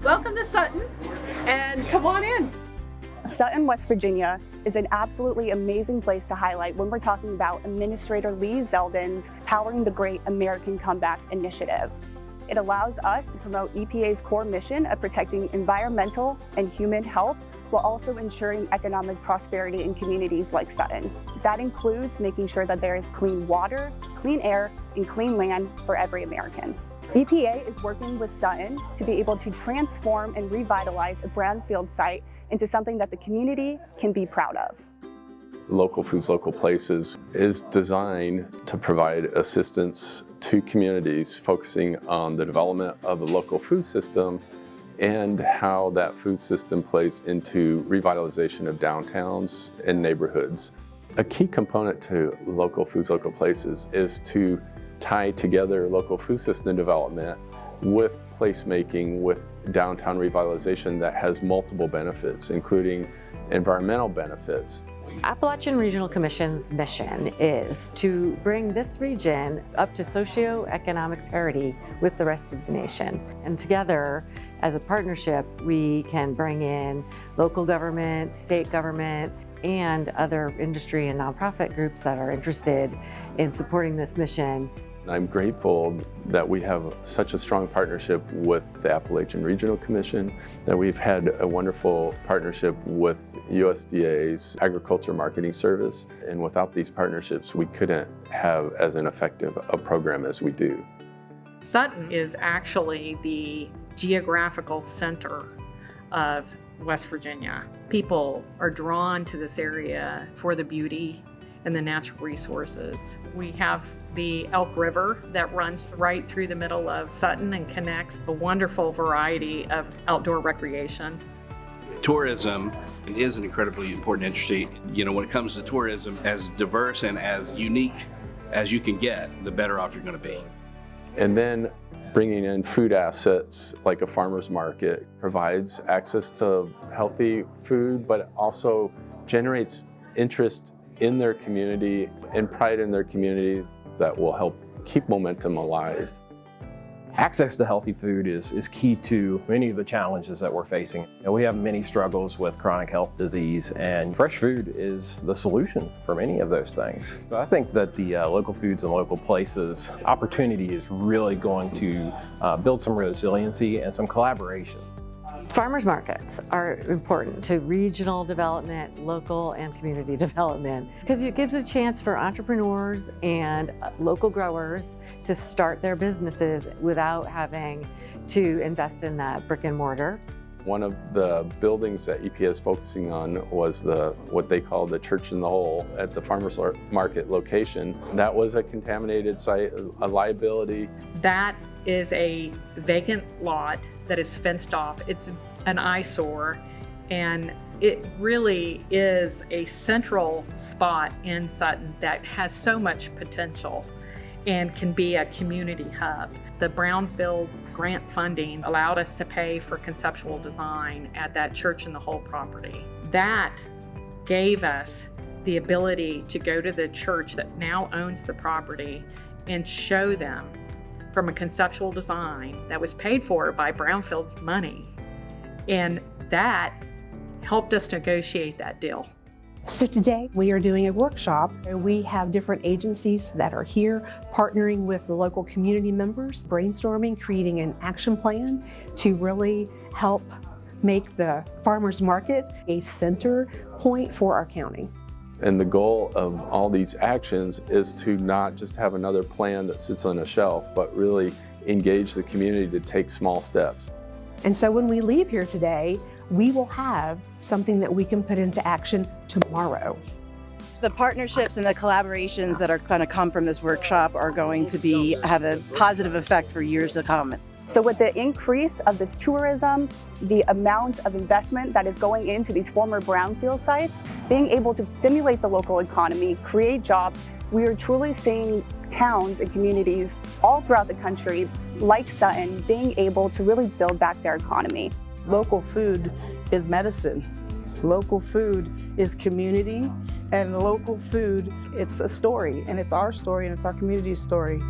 Welcome to Sutton, and come on in. Sutton, West Virginia is an absolutely amazing place to highlight when we're talking about Administrator Lee Zeldin's Powering the Great American Comeback initiative. It allows us to promote EPA's core mission of protecting environmental and human health while also ensuring economic prosperity in communities like Sutton. That includes making sure that there is clean water, clean air, and clean land for every American. EPA is working with Sutton to be able to transform and revitalize a brownfield site into something that the community can be proud of. Local Foods, Local Places is designed to provide assistance to communities focusing on the development of a local food system and how that food system plays into revitalization of downtowns and neighborhoods. A key component to Local Foods, Local Places is to tie together local food system development with placemaking, with downtown revitalization that has multiple benefits, including environmental benefits. Appalachian Regional Commission's mission is to bring this region up to socioeconomic parity with the rest of the nation. And together, as a partnership, we can bring in local government, state government, and other industry and nonprofit groups that are interested in supporting this mission. I'm grateful that we have such a strong partnership with the Appalachian Regional Commission, that we've had a wonderful partnership with USDA's Agriculture Marketing Service, and without these partnerships, we couldn't have as an effective a program as we do. Sutton is actually the geographical center of West Virginia. People are drawn to this area for the beauty and the natural resources. We have the Elk River that runs right through the middle of Sutton and connects a wonderful variety of outdoor recreation. Tourism is an incredibly important industry. When it comes to tourism, as diverse and as unique as you can get, the better off you're going to be. And then bringing in food assets like a farmer's market provides access to healthy food, but also generates interest in their community and pride in their community that will help keep momentum alive. Access to healthy food is key to many of the challenges that we're facing. We have many struggles with chronic health disease, and fresh food is the solution for many of those things. So I think that the Local Foods and Local Places opportunity is really going to build some resiliency and some collaboration. Farmers markets are important to regional development, local and community development, because it gives a chance for entrepreneurs and local growers to start their businesses without having to invest in that brick and mortar. One of the buildings that EPA is focusing on was what they call the church in the hole at the farmers market location. That was a contaminated site, a liability. That is a vacant lot that is fenced off. It's an eyesore, and it really is a central spot in Sutton that has so much potential and can be a community hub. The brownfield grant funding allowed us to pay for conceptual design at that church in the hole property. That gave us the ability to go to the church that now owns the property and show them from a conceptual design that was paid for by brownfield money. And that helped us negotiate that deal. So today we are doing a workshop. We have different agencies that are here partnering with the local community members, brainstorming, creating an action plan to really help make the farmers market a center point for our county. And the goal of all these actions is to not just have another plan that sits on a shelf, but really engage the community to take small steps. And so when we leave here today, we will have something that we can put into action tomorrow. The partnerships and the collaborations that are going to come from this workshop are going to have a positive effect for years to come. So with the increase of this tourism, the amount of investment that is going into these former brownfield sites, being able to stimulate the local economy, create jobs, we are truly seeing towns and communities all throughout the country, like Sutton, being able to really build back their economy. Local food is medicine. Local food is community, and local food, it's a story, and it's our story, and it's our community's story.